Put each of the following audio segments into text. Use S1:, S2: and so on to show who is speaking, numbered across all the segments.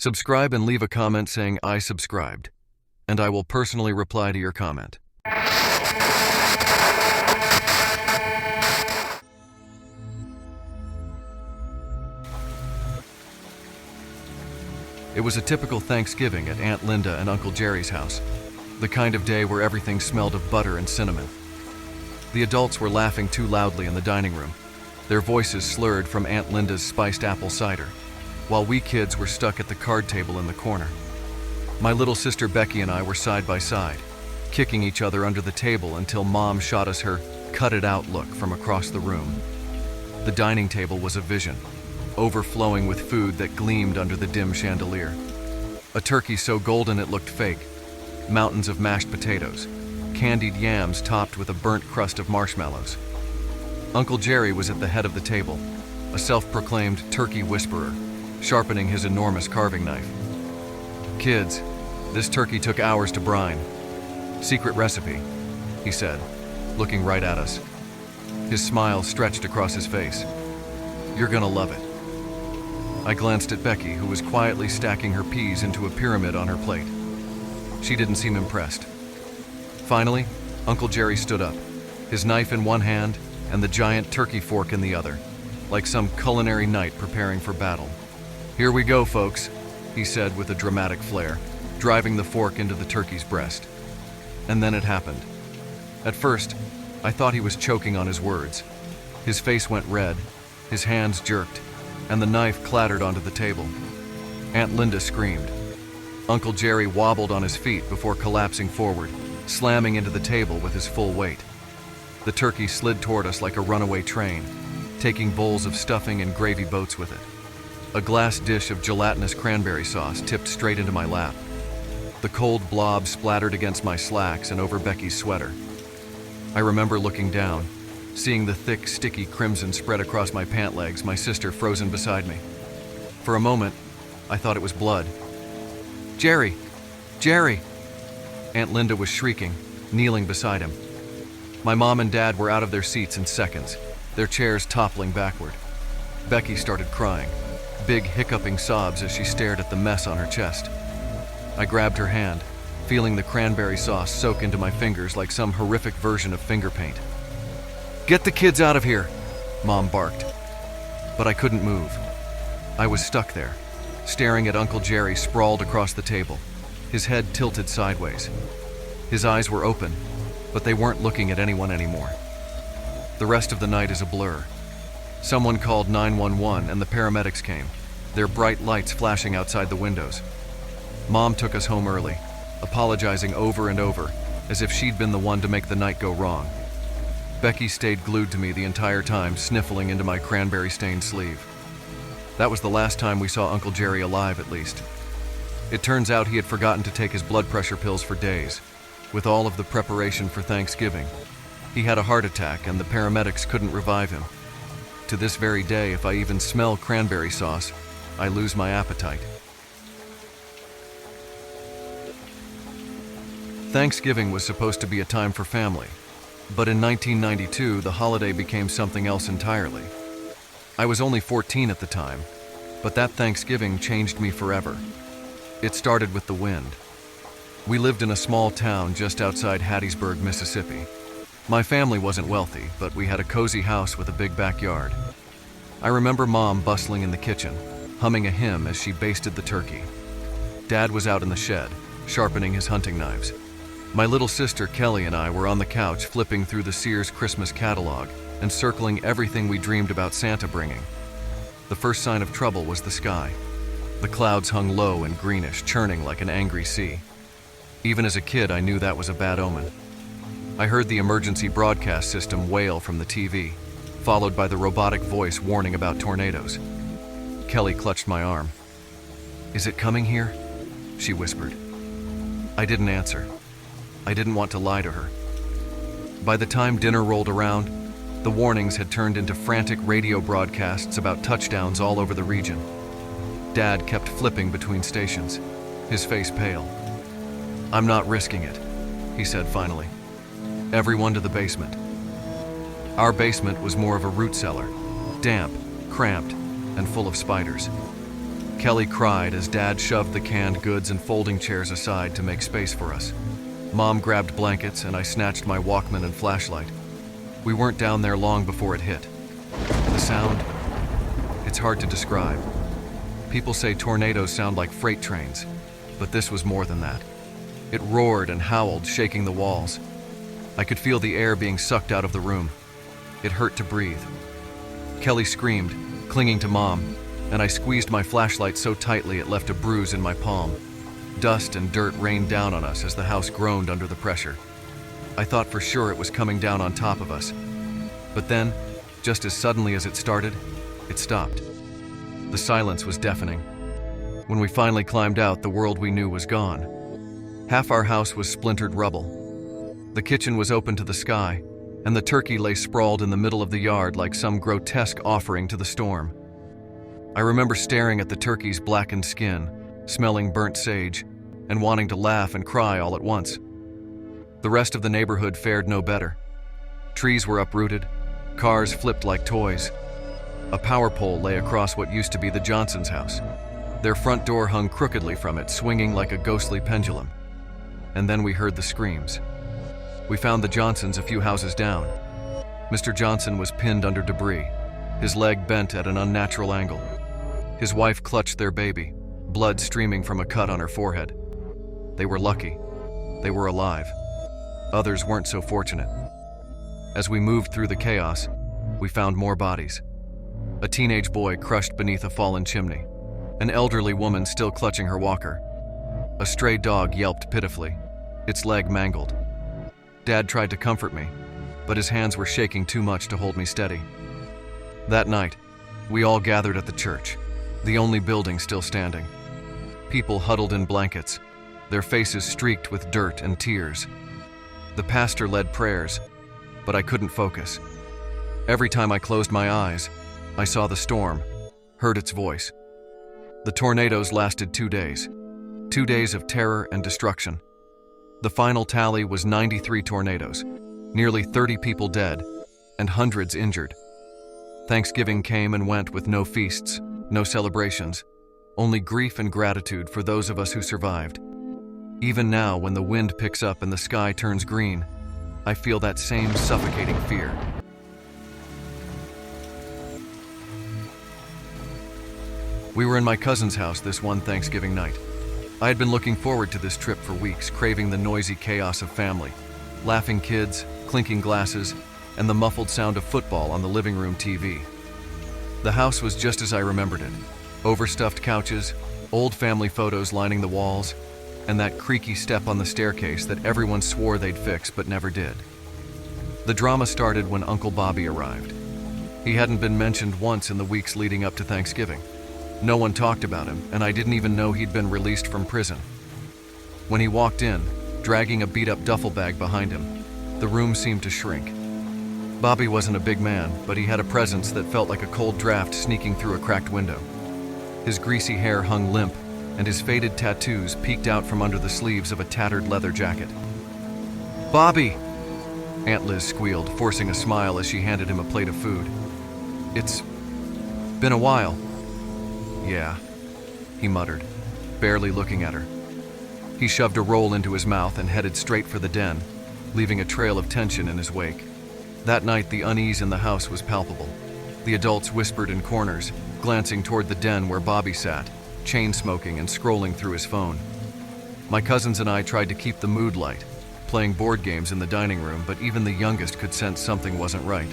S1: Subscribe and leave a comment saying I subscribed, and I will personally reply to your comment. It was a typical Thanksgiving at Aunt Linda and Uncle Jerry's house, the kind of day where everything smelled of butter and cinnamon. The adults were laughing too loudly in the dining room, their voices slurred from Aunt Linda's spiced apple cider, while we kids were stuck at the card table in the corner. My little sister Becky and I were side by side, kicking each other under the table until Mom shot us her cut-it-out look from across the room. The dining table was a vision, overflowing with food that gleamed under the dim chandelier. A turkey so golden it looked fake, mountains of mashed potatoes, candied yams topped with a burnt crust of marshmallows. Uncle Jerry was at the head of the table, a self-proclaimed turkey whisperer, sharpening his enormous carving knife. "Kids, this turkey took hours to brine. Secret recipe," he said, looking right at us. His smile stretched across his face. "You're gonna love it." I glanced at Becky, who was quietly stacking her peas into a pyramid on her plate. She didn't seem impressed. Finally, Uncle Jerry stood up, his knife in one hand and the giant turkey fork in the other, like some culinary knight preparing for battle. "Here we go, folks," he said with a dramatic flair, driving the fork into the turkey's breast. And then it happened. At first, I thought he was choking on his words. His face went red, his hands jerked, and the knife clattered onto the table. Aunt Linda screamed. Uncle Jerry wobbled on his feet before collapsing forward, slamming into the table with his full weight. The turkey slid toward us like a runaway train, taking bowls of stuffing and gravy boats with it. A glass dish of gelatinous cranberry sauce tipped straight into my lap. The cold blob splattered against my slacks and over Becky's sweater. I remember looking down, seeing the thick, sticky crimson spread across my pant legs, my sister frozen beside me. For a moment, I thought it was blood. "Jerry! Jerry!" Aunt Linda was shrieking, kneeling beside him. My mom and dad were out of their seats in seconds, their chairs toppling backward. Becky started crying, big hiccuping sobs as she stared at the mess on her chest. I grabbed her hand, feeling the cranberry sauce soak into my fingers like some horrific version of finger paint. "Get the kids out of here," Mom barked. But I couldn't move. I was stuck there, staring at Uncle Jerry sprawled across the table, his head tilted sideways. His eyes were open, but they weren't looking at anyone anymore. The rest of the night is a blur. Someone called 911 and the paramedics came, their bright lights flashing outside the windows. Mom took us home early, apologizing over and over, as if she'd been the one to make the night go wrong. Becky stayed glued to me the entire time, sniffling into my cranberry-stained sleeve. That was the last time we saw Uncle Jerry alive, at least. It turns out he had forgotten to take his blood pressure pills for days. With all of the preparation for Thanksgiving, he had a heart attack and the paramedics couldn't revive him. To this very day, if I even smell cranberry sauce, I lose my appetite. Thanksgiving was supposed to be a time for family, but in 1992, the holiday became something else entirely. I was only 14 at the time, but that Thanksgiving changed me forever. It started with the wind. We lived in a small town just outside Hattiesburg, Mississippi. My family wasn't wealthy, but we had a cozy house with a big backyard. I remember Mom bustling in the kitchen, humming a hymn as she basted the turkey. Dad was out in the shed, sharpening his hunting knives. My little sister Kelly and I were on the couch flipping through the Sears Christmas catalog and circling everything we dreamed about Santa bringing. The first sign of trouble was the sky. The clouds hung low and greenish, churning like an angry sea. Even as a kid, I knew that was a bad omen. I heard the emergency broadcast system wail from the TV, followed by the robotic voice warning about tornadoes. Kelly clutched my arm. "Is it coming here?" she whispered. I didn't answer. I didn't want to lie to her. By the time dinner rolled around, the warnings had turned into frantic radio broadcasts about touchdowns all over the region. Dad kept flipping between stations, his face pale. "I'm not risking it," he said finally. "Everyone to the basement." Our basement was more of a root cellar, damp, cramped, and full of spiders. Kelly cried as Dad shoved the canned goods and folding chairs aside to make space for us. Mom grabbed blankets and I snatched my Walkman and flashlight. We weren't down there long before it hit. The sound, it's hard to describe. People say tornadoes sound like freight trains, but this was more than that. It roared and howled, shaking the walls. I could feel the air being sucked out of the room. It hurt to breathe. Kelly screamed, clinging to Mom, and I squeezed my flashlight so tightly it left a bruise in my palm. Dust and dirt rained down on us as the house groaned under the pressure. I thought for sure it was coming down on top of us. But then, just as suddenly as it started, it stopped. The silence was deafening. When we finally climbed out, the world we knew was gone. Half our house was splintered rubble. The kitchen was open to the sky, and the turkey lay sprawled in the middle of the yard like some grotesque offering to the storm. I remember staring at the turkey's blackened skin, smelling burnt sage, and wanting to laugh and cry all at once. The rest of the neighborhood fared no better. Trees were uprooted, cars flipped like toys. A power pole lay across what used to be the Johnsons' house. Their front door hung crookedly from it, swinging like a ghostly pendulum. And then we heard the screams. We found the Johnsons a few houses down. Mr. Johnson was pinned under debris, his leg bent at an unnatural angle. His wife clutched their baby, blood streaming from a cut on her forehead. They were lucky. They were alive. Others weren't so fortunate. As we moved through the chaos, we found more bodies. A teenage boy crushed beneath a fallen chimney, an elderly woman still clutching her walker. A stray dog yelped pitifully, its leg mangled. Dad tried to comfort me, but his hands were shaking too much to hold me steady. That night, we all gathered at the church, the only building still standing. People huddled in blankets, their faces streaked with dirt and tears. The pastor led prayers, but I couldn't focus. Every time I closed my eyes, I saw the storm, heard its voice. The tornadoes lasted 2 days. 2 days of terror and destruction. The final tally was 93 tornadoes, nearly 30 people dead, and hundreds injured. Thanksgiving came and went with no feasts, no celebrations, only grief and gratitude for those of us who survived. Even now, when the wind picks up and the sky turns green, I feel that same suffocating fear. We were in my cousin's house this one Thanksgiving night. I had been looking forward to this trip for weeks, craving the noisy chaos of family, laughing kids, clinking glasses, and the muffled sound of football on the living room TV. The house was just as I remembered it. Overstuffed couches, old family photos lining the walls, and that creaky step on the staircase that everyone swore they'd fix but never did. The drama started when Uncle Bobby arrived. He hadn't been mentioned once in the weeks leading up to Thanksgiving. No one talked about him, and I didn't even know he'd been released from prison. When he walked in, dragging a beat-up duffel bag behind him, the room seemed to shrink. Bobby wasn't a big man, but he had a presence that felt like a cold draft sneaking through a cracked window. His greasy hair hung limp, and his faded tattoos peeked out from under the sleeves of a tattered leather jacket. "Bobby!" Aunt Liz squealed, forcing a smile as she handed him a plate of food. "It's been a while." "Yeah," he muttered, barely looking at her. He shoved a roll into his mouth and headed straight for the den, leaving a trail of tension in his wake. That night, the unease in the house was palpable. The adults whispered in corners, glancing toward the den where Bobby sat, chain-smoking and scrolling through his phone. My cousins and I tried to keep the mood light, playing board games in the dining room, but even the youngest could sense something wasn't right.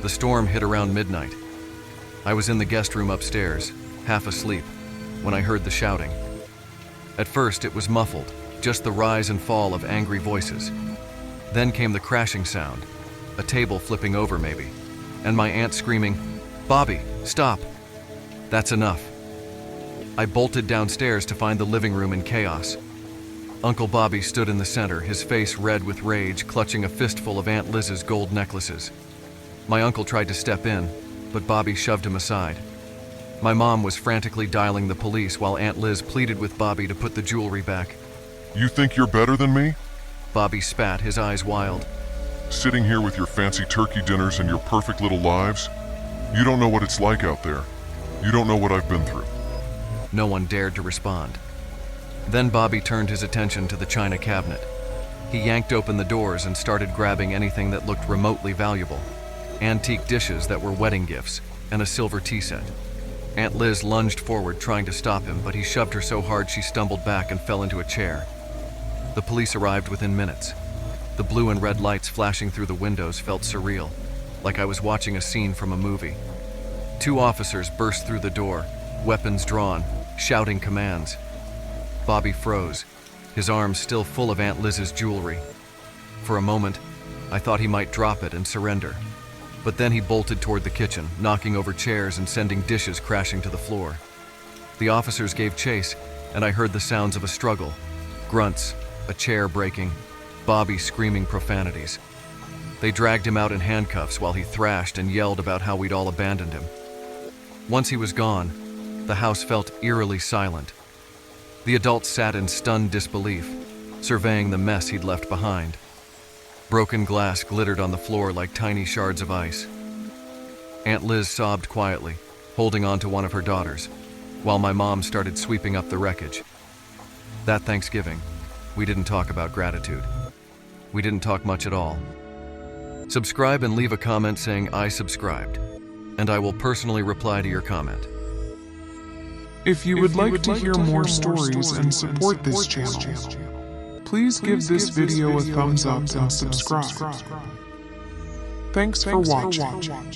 S1: The storm hit around midnight. I was in the guest room upstairs, half asleep, when I heard the shouting. At first, it was muffled, just the rise and fall of angry voices. Then came the crashing sound, a table flipping over maybe, and my aunt screaming, "Bobby, stop! That's enough." I bolted downstairs to find the living room in chaos. Uncle Bobby stood in the center, his face red with rage, clutching a fistful of Aunt Liz's gold necklaces. My uncle tried to step in, but Bobby shoved him aside. My mom was frantically dialing the police while Aunt Liz pleaded with Bobby to put the jewelry back.
S2: "You think you're better than me?
S1: Bobby spat, his eyes wild.
S2: Sitting here with your fancy turkey dinners and your perfect little lives? You don't know what it's like out there. You don't know what I've been through."
S1: No one dared to respond. Then Bobby turned his attention to the china cabinet. He yanked open the doors and started grabbing anything that looked remotely valuable. Antique dishes that were wedding gifts, and a silver tea set. Aunt Liz lunged forward trying to stop him, but he shoved her so hard she stumbled back and fell into a chair. The police arrived within minutes. The blue and red lights flashing through the windows felt surreal, like I was watching a scene from a movie. 2 officers burst through the door, weapons drawn, shouting commands. Bobby froze, his arms still full of Aunt Liz's jewelry. For a moment, I thought he might drop it and surrender. But then he bolted toward the kitchen, knocking over chairs and sending dishes crashing to the floor. The officers gave chase, and I heard the sounds of a struggle. Grunts, a chair breaking, Bobby screaming profanities. They dragged him out in handcuffs while he thrashed and yelled about how we'd all abandoned him. Once he was gone, the house felt eerily silent. The adults sat in stunned disbelief, surveying the mess he'd left behind. Broken glass glittered on the floor like tiny shards of ice. Aunt Liz sobbed quietly, holding on to one of her daughters, while my mom started sweeping up the wreckage. That Thanksgiving, we didn't talk about gratitude. We didn't talk much at all. Subscribe and leave a comment saying I subscribed, and I will personally reply to your comment.
S3: If you would like to hear more stories and support this channel, please give this video a thumbs up and subscribe. Thanks for watching.